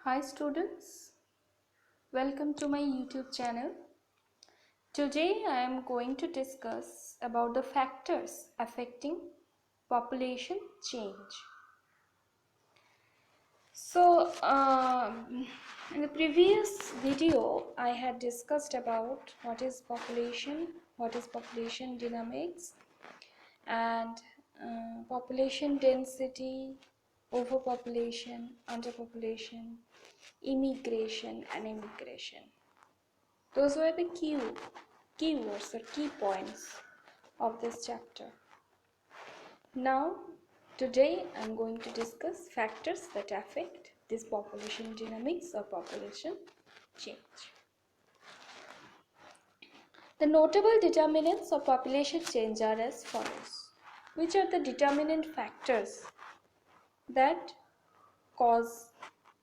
Hi students, welcome to my YouTube channel. Today I am going to discuss about the factors affecting population change. So in the previous video I had discussed about what is population dynamics, and population density, overpopulation, underpopulation, immigration and immigration. Those were the keywords or key points of this chapter. Now, today I'm going to discuss factors that affect this population dynamics or population change. The notable determinants of population change are as follows. Which are the determinant factors that cause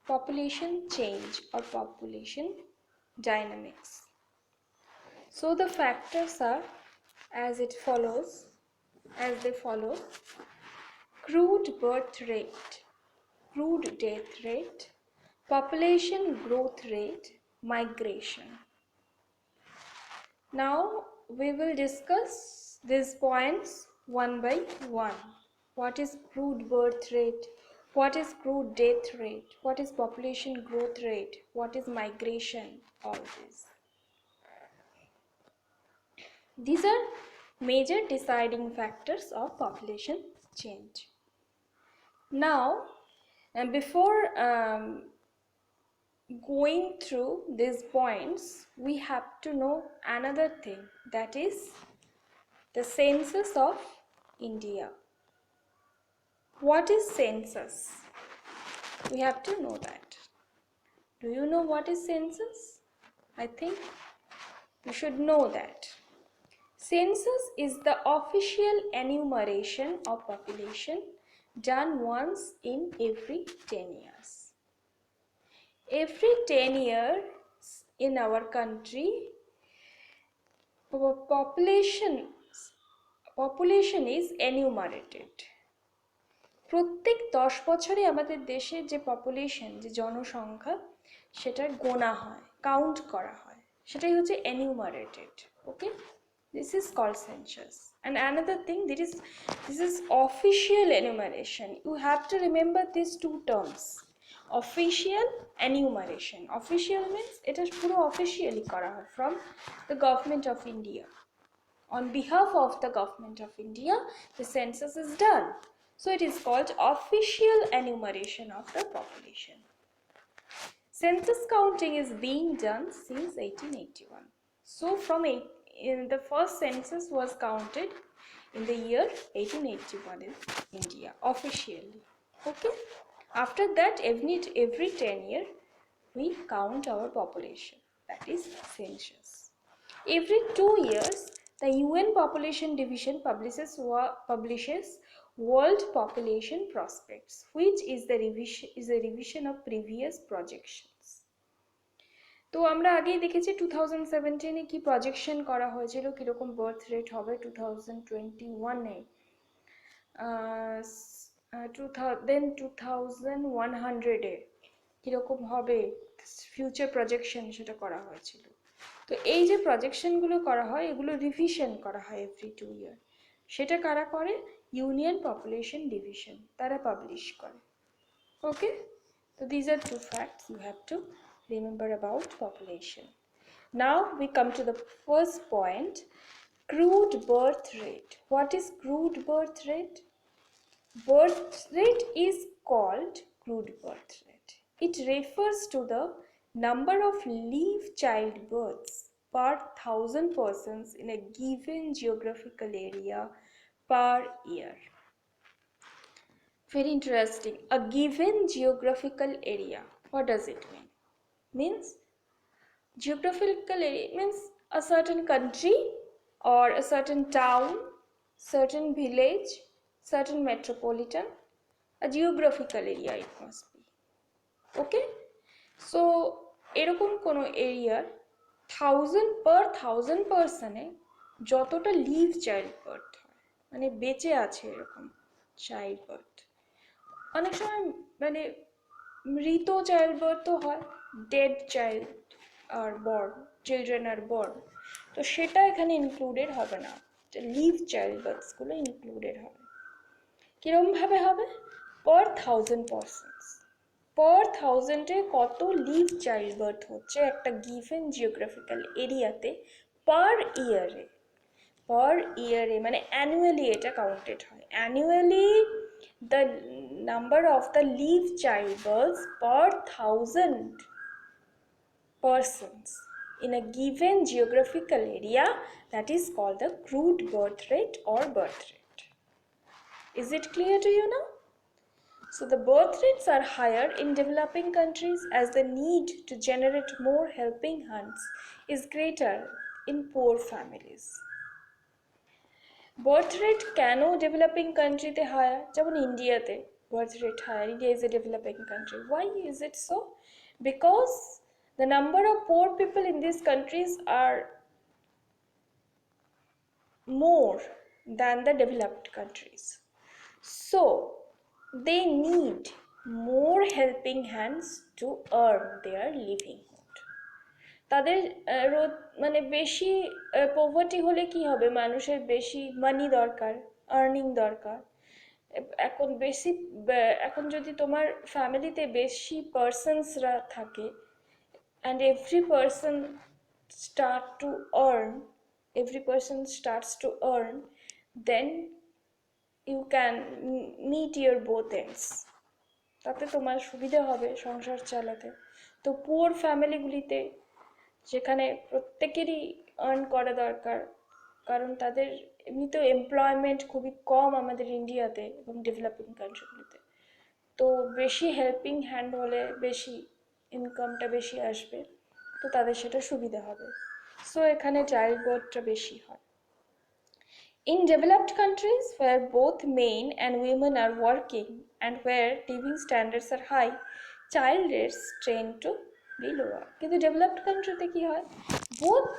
population change or population dynamics? So the factors are as they follow: crude birth rate, crude death rate, population growth rate, migration. Now we will discuss these points one by one. What is crude birth rate? What is crude death rate? What is population growth rate? What is migration? All this. These are major deciding factors of population change. Now, and before going through these points, we have to know another thing, that is the census of India. What is census? We have to know that. Do you know what is census? I think you should know that. Census is the official enumeration of population done once in every 10 years. Every 10 years in our country, population is enumerated. প্রত্যেক 10 বছরে আমাদের দেশের যে population, যে জনসংখ্যা, সেটা গোনা হয়, count করা হয়, সেটাই হচ্ছে enumerated. Okay, this is called census. And another thing, this is official enumeration. You have to remember these two terms, official, enumeration. Official means এটা পুরো officially করা হয় from the government of India. On behalf of the government of India, the census is done. So it is called official enumeration of the population. Census counting is being done since 1881. So the first census was counted in the year 1881 in India officially. Okay. After that, every 10 years we count our population. That is census. Every 2 years, the UN Population Division publishes World Population Prospects, which is a revision of previous projections. তো আমরা আগেই দেখেছি 2017 এ কি projection করা হয়েছিল, কিরকম birth rate হবে 2021 এ, then 2100 এ কিরকম হবে ফিউচার প্রজেকশন, সেটা করা হয়েছিল। তো এই যে প্রজেকশনগুলো করা হয়, এগুলো রিভিশন করা হয় এভরি 2 ইয়ার। সেটা কারা করে? ইউনিয়ন পপুলেশন ডিভিশন, তারা পাবলিশ করে। ওকে, so these are two facts you have to remember about population. Now we come to the first point, crude birth rate. What is crude birth rate? Birth rate is called crude birth rate. It refers to the number of live childbirths per 1000 persons in a given geographical area per year. Very interesting. A given geographical area. What does it mean? Means geographical area means a certain country or a certain town, certain village, certain metropolitan, a geographical area it must be. Okay, so এরকম কোনো এরিয়ার 1000 পার্সনে যতটা leave child birth হয়, মানে বেঁচে আছে এরকম child birth, অনেক সময় মানে মৃত চাইল্ড বার্থও হয়, dead child are born, children are born, তো সেটা এখানে ইনক্লুডেড হবে না, লিভ চাইল্ড বার্থসগুলো ইনক্লুডেড হবে। কীরমভাবে হবে? পার 1000 পার্সনস, পার 1000-এ কত লিভ চাইল্ড বার্থ হচ্ছে একটা গিভেন জিওগ্রাফিক্যাল এরিয়াতে পার ইয়ারে, পার ইয়ারে মানে অ্যানুয়ালি এটা কাউন্টেড হয়। Annually the number of the live childbirths per 1000 persons in a given geographical area, that is called the crude birth rate or birth rate. Is it clear to you now? So the birth rates are higher in developing countries as the need to generate more helping hands is greater in poor families. Birth rate কেন developing কান্ট্রিতে higher? যেমন ইন্ডিয়াতে birth rate higher, India is a developing country. Why is it so? Because the number of poor people in this countries are more than the developed countries, so they need more helping hands to earn their livelihood. তাদের মানে বেশি poverty হলে কি হবে, মানুষের বেশি মানি দরকার, earning দরকার। এখন যদি তোমার ফ্যামিলিতে বেশি পার্সনসরা থাকে and every person starts to earn, then you can meet your both ends, তাতে তোমার সুবিধা হবে সংসার চালাতে। তো পুয়ার ফ্যামিলিগুলিতে যেখানে প্রত্যেকেরই আর্ন করা দরকার, কারণ তাদের এমনিতেও এমপ্লয়মেন্ট খুবই কম আমাদের ইন্ডিয়াতে এবং ডেভেলপিং কান্ট্রিগুলিতে, তো বেশি হেল্পিং হ্যান্ড হলে বেশি ইনকামটা বেশি আসবে, তো তাদের সেটা সুবিধা হবে। সো এখানে চাইল্ড বার্থটা বেশি হয়। In developed countries where both men and women are working and where living standards are high, child rates tend to be lower. কিন্তু developed countryতে কি হয়, both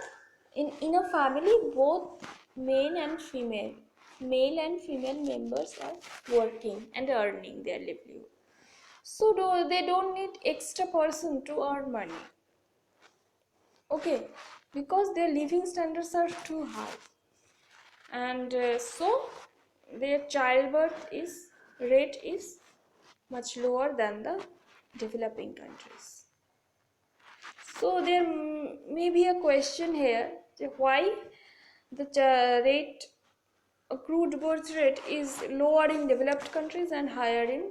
in a family both male and female members are working and earning their livelihood, so they don't need extra person to earn money, okay, because their living standards are too high, and so their childbirth rate is much lower than the developing countries. So there may be a question here, why the crude birth rate is lower in developed countries and higher in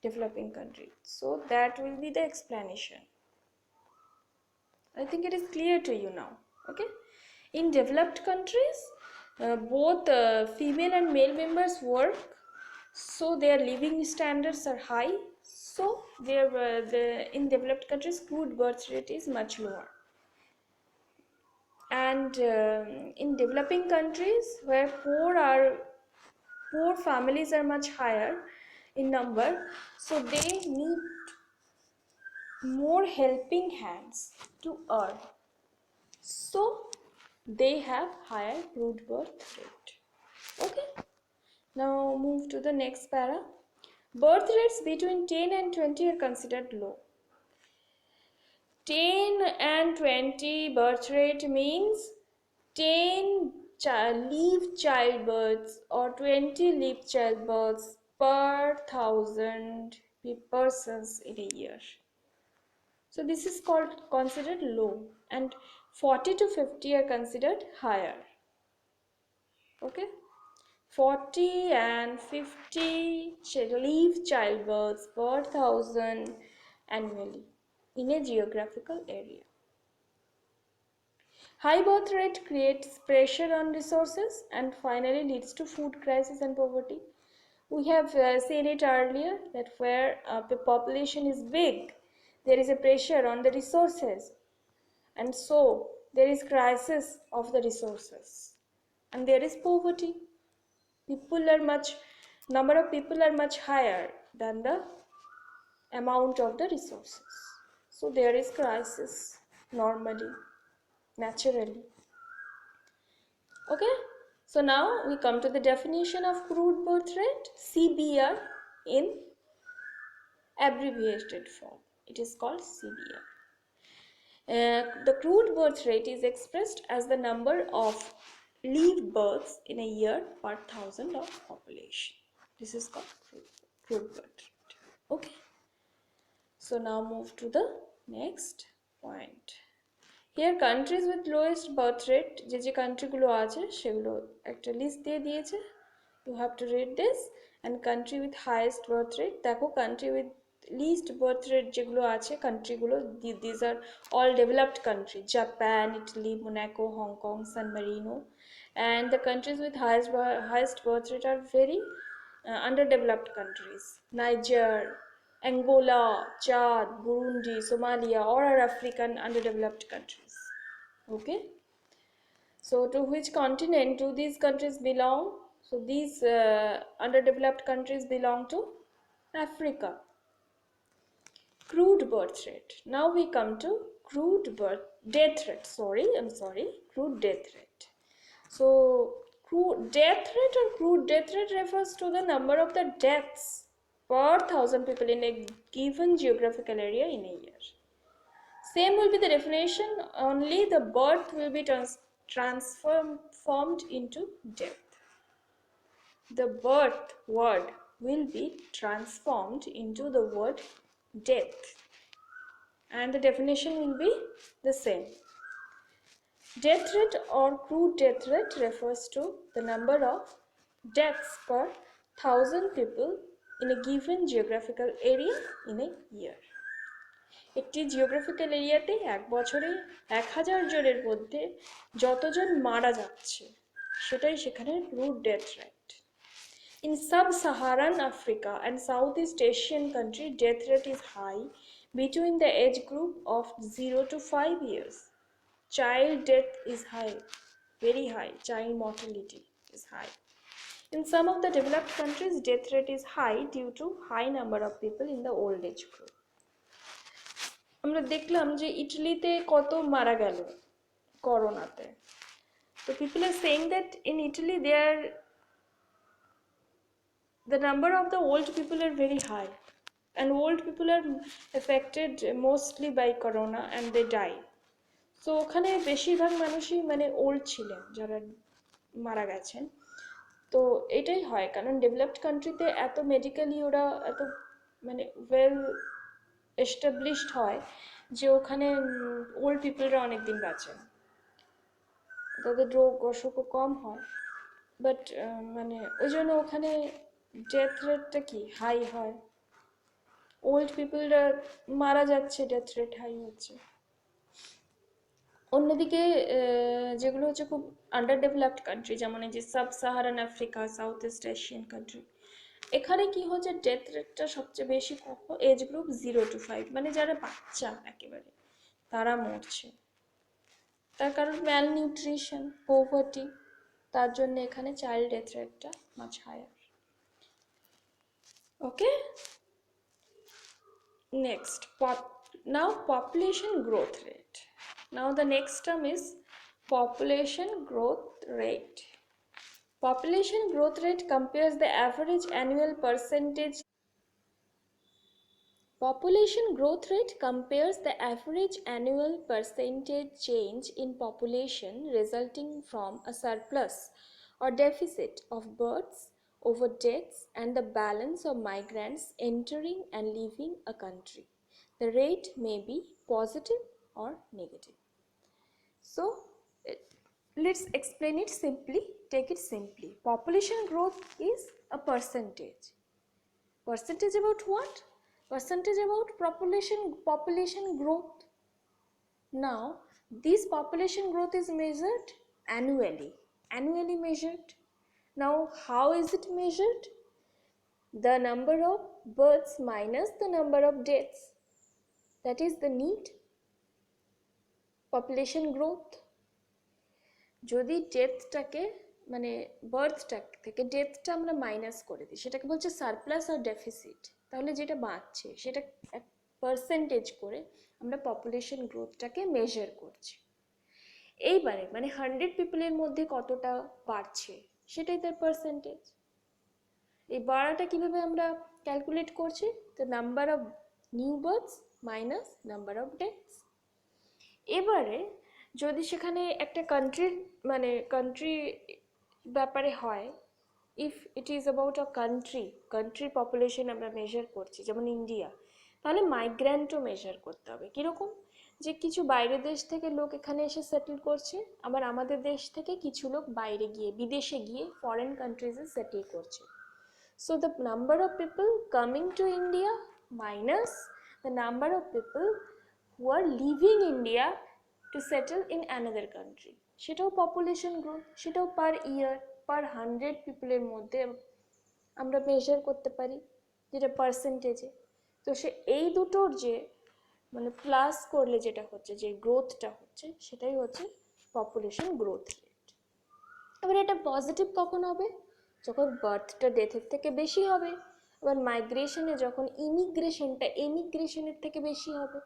developing countries. So that will be the explanation. I think it is clear to you now, okay? In developed countries, both female and male members work, so their living standards are high, so in developed countries crude birth rate is much lower. And in developing countries where poor families are much higher in number, so they need more helping hands to earn, so they have higher crude birth rate. Okay, now move to the next para. Birth rates between 10 and 20 are considered low. 10 and 20 birth rate means 10 live childbirths or 20 live childbirths per 1000 persons in a year. So this is considered low, and 40 to 50 are considered higher. Okay, 40 and 50 live childbirths per 1000 annually in a geographical area. High birth rate creates pressure on resources and finally leads to food crisis and poverty. We have seen it earlier that where the population is big, there is a pressure on the resources, and so there is crisis of the resources and there is poverty. Number of people are much higher than the amount of the resources, so there is crisis normally, naturally. Okay, so now we come to the definition of crude birth rate, CBR, in abbreviated form. It is called CBM. The crude birth rate is expressed as the number of live births in a year per thousand of population. This is called crude birth rate. Okay. So now move to the next point. Here countries with lowest birth rate, যে countryগুলো আছে সেগুলো একটা list দিয়ে দিয়েছে. You have to read this. And country with highest birth rate, দেখো country with least birth rate যেগুলো আছে countryগুলো, these are all developed countries: Japan, Italy, Monaco, Hong Kong, San Marino. And the countries with highest birth rate are very underdeveloped countries: Niger, Angola, Chad, Burundi, Somalia, or are African underdeveloped countries. Okay. So to which continent do these countries belong? So these underdeveloped countries belong to Africa. Crude birth rate. Now we come to crude death rate. Crude death rate. So crude death rate or crude death rate refers to the number of the deaths per 1,000 people in a given geographical area in a year. Same will be the definition, only the birth will be transformed into death. The birth word will be transformed into the word death, and the definition will be the same. Death rate or crude death rate refers to the number of deaths per 1,000 people in a given geographical area in a year. একটি geographical এরিয়াতে এক বছরে 1,000 জনের মধ্যে যতজন মারা যাচ্ছে সেটাই সেখানে crude death rate. In sub-Saharan Africa and Southeast Asian country, death rate is high between the age group of 0 to 5 years. Child death is high, very high. Child mortality is high. In some of the developed countries, death rate is high due to high number of people in the old age group. আমরা দেখলাম যে ইটালিতে কত মারা গেল করোনাতে. So people are saying that in Italy the number of the old people are very high, and old people are affected mostly by corona and they die. So ওখানে বেশিরভাগ মানুষই মানে ওল্ড ছিলেন যারা মারা গেছেন. তো এটাই হয় কারণ ডেভেলপড কান্ট্রিতে এত মেডিকেলি ওরা এত মানে ওয়েল এস্টাবলিশড হয় যে ওখানে ওল্ড পিপলরা অনেক দিন বাঁচেন, তাদের রোগ অসুখও কম হয়. বাট মানে ওই জন্য ওখানে ডেথ রেটটা কি হাই হয়, ওল্ড পিপলরা মারা যাচ্ছে, ডেথ রেট হাই হচ্ছে. অন্যদিকে যেগুলো হচ্ছে খুব আন্ডার ডেভেলপড কান্ট্রি, যেমন এই যে sub Saharan Africa, south east Asian country, এখানে কি হচ্ছে ডেথ রেটটা সবচেয়ে বেশি এজ গ্রুপ 0 to 5, মানে যারা বাচ্চা একেবারে তারা মরছে. তার কারণ ম্যাল নিউট্রিশন, পোভার্টি, তার জন্য এখানে চাইল্ড ডেথ রেটটা মাছ higher. Okay, next now population growth rate. Now the next term is population growth rate. Population growth rate compares the average annual percentage. Population growth rate compares the average annual percentage change in population resulting from a surplus or deficit of births over deaths and the balance of migrants entering and leaving a country. The rate may be positive or negative. So let's explain it simply, take it simply. Population growth is a percentage. Percentage about what? Percentage about population growth. Now this population growth is measured annually measured. Now how is it measured? The number of births minus the number of deaths, that is the need. Population growth, যদি ডেথটাকে মানে বার্থটা থেকে ডেথটা আমরা minus করে দিই, সেটাকে বলছে surplus আর deficit, তাহলে যেটা বাড়ছে সেটা এক পার্সেন্টেজ করে আমরা পপুলেশন গ্রোথটাকে মেজার করছি. এইবারে মানে 100 পিপলের মধ্যে কতটা বাড়ছে সেটাই তার পার্সেন্টেজ. এই বাড়াটা কিভাবে আমরা ক্যালকুলেট করছি, the number of new বার্থস minus number of deaths. এবারে যদি সেখানে একটা কান্ট্রির মানে কান্ট্রি ব্যাপারে হয়, if it is about a কান্ট্রির পপুলেশন আমরা মেজার করছি, যেমন ইন্ডিয়া, তাহলে মাইগ্র্যান্টও মেজার করতে হবে। কীরকম? যে কিছু বাইরের দেশ থেকে লোক এখানে এসে সেটেল করছে, আবার আমাদের দেশ থেকে কিছু লোক বাইরে গিয়ে বিদেশে গিয়ে ফরেন কান্ট্রিজে সেটেল করছে। So the number of people coming to India minus the number of people who are living India to settle in another country, সেটাও পপুলেশন গ্রোথ, সেটাও পার ইয়ার পার 100 পিপলের মধ্যে আমরা মেজার করতে পারি, যেটা পার্সেন্টেজে। তো সে এই দুটোর যে মানে প্লাস করলে যেটা হচ্ছে, যে গ্রোথটা হচ্ছে, সেটাই হচ্ছে পপুলেশন গ্রোথ রেট। এবার এটা পজিটিভ কখন হবে? যখন বার্থটা ডেথের থেকে বেশি হবে। এবার মাইগ্রেশনে যখন ইমিগ্রেশনটা এমিগ্রেশনের থেকে বেশি হবে,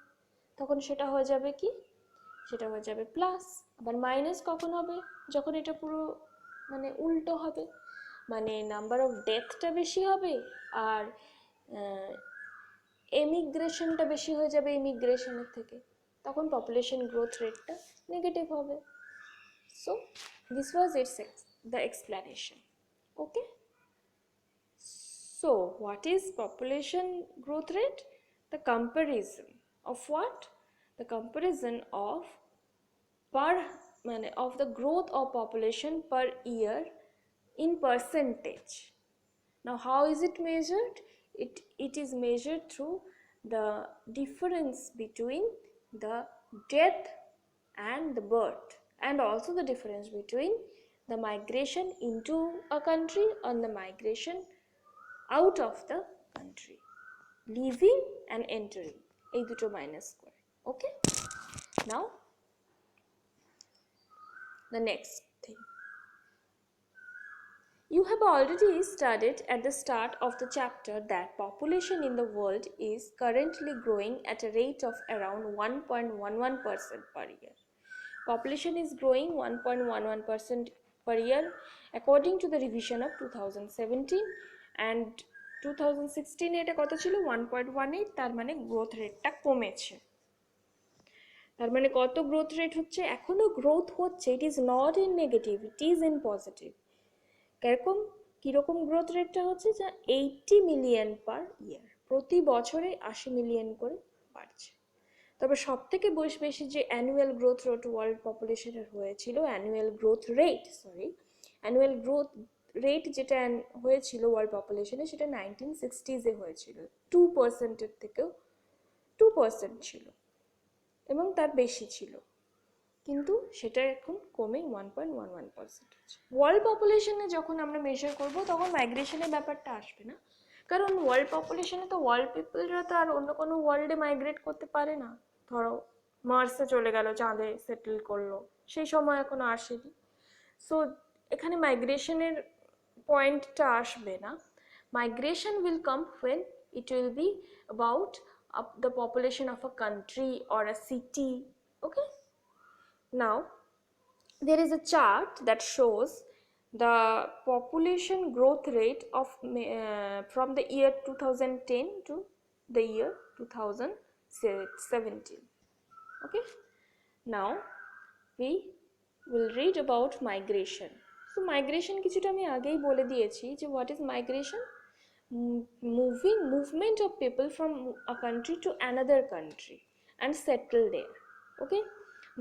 তখন সেটা হয়ে যাবে কি? সেটা হয়ে যাবে প্লাস। আবার মাইনাস কখন হবে? যখন এটা পুরো মানে উল্টো হবে, মানে নাম্বার অফ ডেথটা বেশি হবে আর এমিগ্রেশনটা বেশি হয়ে যাবে ইমিগ্রেশনের থেকে, তখন পপুলেশন গ্রোথ রেটটা নেগেটিভ হবে। So this was the explanation. Okay, so what is population growth rate? The comparison of what? The comparison of of the growth of population per year in percentage. Now how is it measured? It is measured through the difference between the death and the birth, and also the difference between the migration into a country and the migration out of the country, leaving and entering, এই দুটো minus করে। ওকে, নাও the next thing. You have already studied at the start of the chapter that population in the world is currently growing at a rate of around 1.11% per year. Population is growing 1.11% per year according to the revision of 2017, and 2016 এটা কত ছিল? 1.18, তার মানে growth রেটটা কমেছে। তার মানে কত গ্রোথ রেট হচ্ছে? এখনো গ্রোথ হচ্ছে, it is not in negative, it is in positive. কীরকম গ্রোথ রেটটা হচ্ছে? যা 80 মিলিয়ন পার ইয়ার, প্রতি বছরে 80 মিলিয়ন করে বাড়ছে। তবে সব থেকে বেশি যে অ্যানুয়াল গ্রোথ রেট ওয়ার্ল্ড পপুলেশনের হয়েছিল, অ্যানুয়াল গ্রোথ রেট যেটা হয়েছিল ওয়ার্ল্ড পপুলেশনে, সেটা 1960s হয়েছিল। 2%-এর থেকেও 2% ছিল এবং তার বেশি ছিল, কিন্তু সেটা এখন কমে 1.11% হচ্ছে। ওয়ার্ল্ড পপুলেশনে যখন আমরা মেজার করব, তখন মাইগ্রেশনের ব্যাপারটা আসবে না, কারণ ওয়ার্ল্ড পপুলেশনে তো ওয়ার্ল্ড পিপলরা তো আর অন্য কোনো ওয়ার্ল্ডে মাইগ্রেট করতে পারে না। ধরো মার্সে চলে গেল, চাঁদে সেটেল করলো, সেই সময় এখনো আসেনি। সো এখানে মাইগ্রেশনের পয়েন্টটা আসবে না। Migration will come when it will be about the population of a country or a city. Okay, now there is a chart that shows the population growth rate of from the year 2010 to the year 2017. Okay, now we will read about migration. So migration কিছুটা আমি আগেই বলে দিয়েছি যে what is migration? Movement of people from a country to another country and settle there. Okay,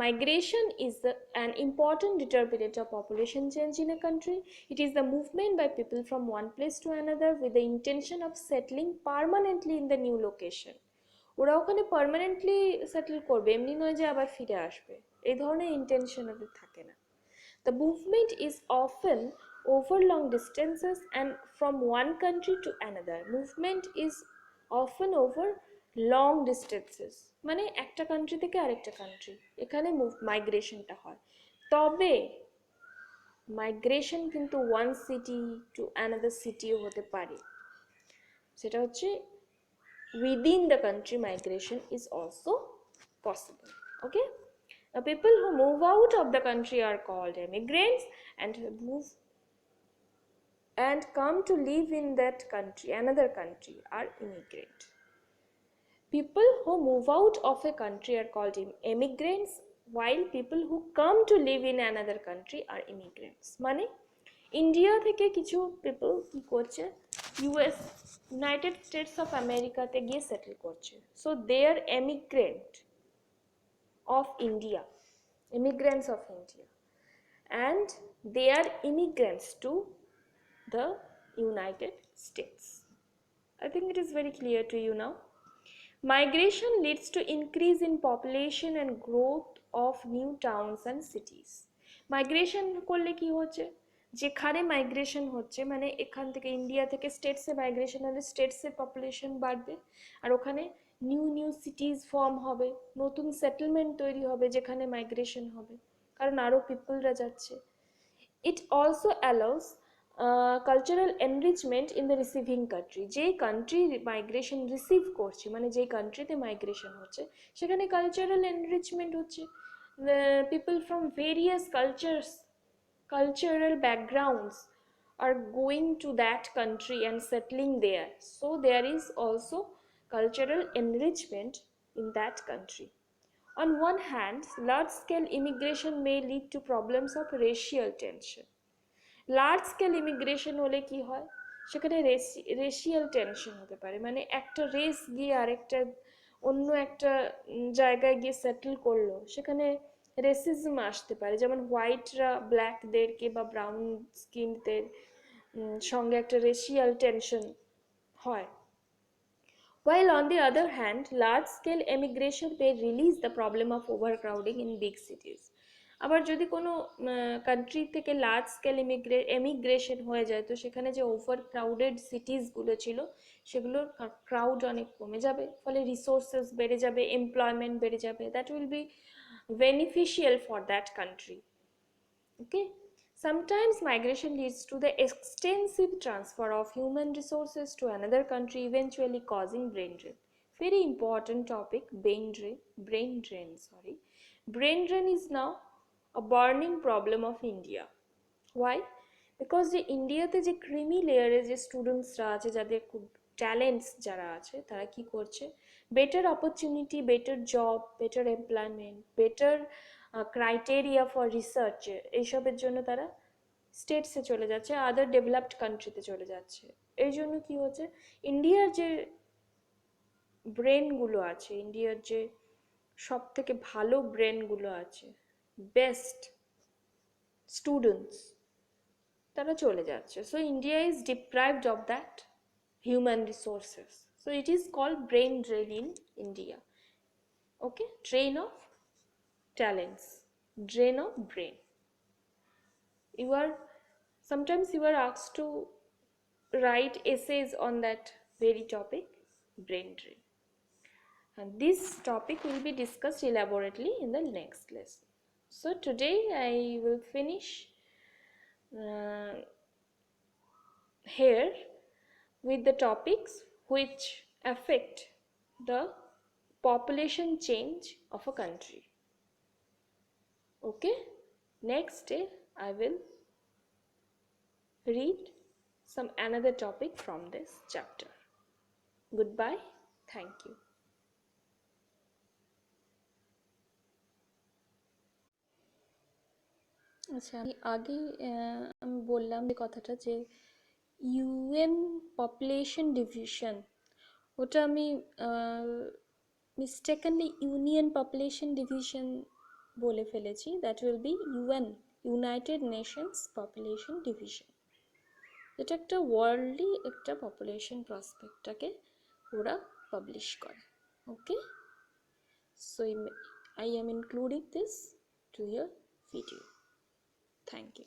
migration is an important determinant of population change in a country. It is the movement by people from one place to another with the intention of settling permanently in the new location. ওরা ওখানে permanently settle করবে, এমনি নয় যে আবার ফিরে আসবে, এই ধরনের ইন্টেনশন ওদের থাকে না। The movement is often over long distances and from one country to another. Movement is often over long distances, মানে একটা কান্ট্রি থেকে আরেকটা কান্ট্রি, এখানে মাইগ্রেশনটা হয়। তবে মাইগ্রেশন কিন্তু one city to another CTO হতে পারে, সেটা হচ্ছে within the country migration is also possible. Okay, the people who move out of the country are called immigrants, and who move and come to live in that country, another country, are immigrant. People who move out of a country are called immigrants, while people who come to live in another country are immigrants. মানে India থেকে কিছু people কি করছে, US United states of আমেরিকাতে গিয়ে settle করছে, so they are emigrant of India, immigrants of India, and they are immigrants to the United States. I think it is very clear to you now. Migration leads to increase in population and growth of new towns and cities. Migration করলে কি হচ্ছে, যেখানে migration হচ্ছে মানে এখান থেকে India থেকে স্টেটসে migration হলে স্টেটসের পপুলেশন বাড়বে, আর ওখানে নিউ নিউ সিটিজ ফর্ম হবে, নতুন সেটেলমেন্ট তৈরি হবে যেখানে মাইগ্রেশন হবে, কারণ আরও পিপলরা যাচ্ছে। It also allows cultural enrichment in the receiving country. যেই কান্ট্রি মাইগ্রেশন রিসিভ করছে মানে যেই কান্ট্রিতে মাইগ্রেশন হচ্ছে সেখানে কালচারাল এনরিচমেন্ট হচ্ছে, people from various cultural backgrounds are going to that country and settling there, so there is also cultural enrichment in that country. On one hand, large-scale immigration may lead to problems of racial tension. Large scale immigration হলে কি হয়, সেখানে racial tension হতে পারে, মানে একটা race গিয়ে আরেকটা অন্য একটা জায়গায় গিয়ে সেটেল করলো, সেখানে রেসিজম আসতে পারে, যেমন হোয়াইটরা ব্ল্যাকদেরকে বা ব্রাউন স্কিনদের সঙ্গে একটা রেশিয়াল টেনশন হয়। While on the other hand, large-scale emigration may release the problem of overcrowding in big cities. আবার যদি কোনো কান্ট্রি থেকে লার্জ স্কেল এমিগ্রেশন হয়ে যায় তো সেখানে যে ওভার ক্রাউডেড সিটিসগুলো ছিল সেগুলোর ক্রাউড অনেক কমে যাবে, ফলে রিসোর্সেস বেড়ে যাবে, এমপ্লয়মেন্ট বেড়ে যাবে, that will be beneficial for that country. Okay, sometimes migration leads to the extensive transfer of human resources to another country, eventually causing brain drain. Very important topic, brain drain, sorry. Brain drain is now a burning problem of India. Why? Because যে ইন্ডিয়াতে যে creamy লেয়ারে যে স্টুডেন্টসরা আছে, যাদের খুব talents যারা আছে, তারা কি করছে, better opportunity, better job, better employment, better criteria for research, এইসবের জন্য তারা স্টেটসে চলে যাচ্ছে, আদার ডেভেলপড কান্ট্রিতে চলে যাচ্ছে। এই জন্য কি হচ্ছে, ইন্ডিয়ার যে ব্রেনগুলো আছে, ইন্ডিয়ার যে সব থেকে ভালো ব্রেনগুলো আছে, বেস্ট স্টুডেন্টস, তারা চলে যাচ্ছে। So India is deprived of that human resources, so it is called brain drain in India. Okay, drain of talents, drain of brain. Sometimes you are asked to write essays on that very topic, brain drain, and this topic will be discussed elaborately in the next lesson. So today I will finish here with the topics which affect the population change of a country. Okay, next day I will read some another topic from this chapter. Goodbye, thank you. আচ্ছা, আমি আগে আমি বললাম যে কথাটা, যে UN population division, ওটা আমি মিস্টেকেনলি ইউনিয়ন পপুলেশন ডিভিশন বলে ফেলেছি, that will be UN, United Nations population division. এটা একটা ওয়ার্ল্ডলি একটা পপুলেশন প্রসপেক্টটাকে ওরা পাবলিশ করে। ওকে, so I am including this to your video. Thank you.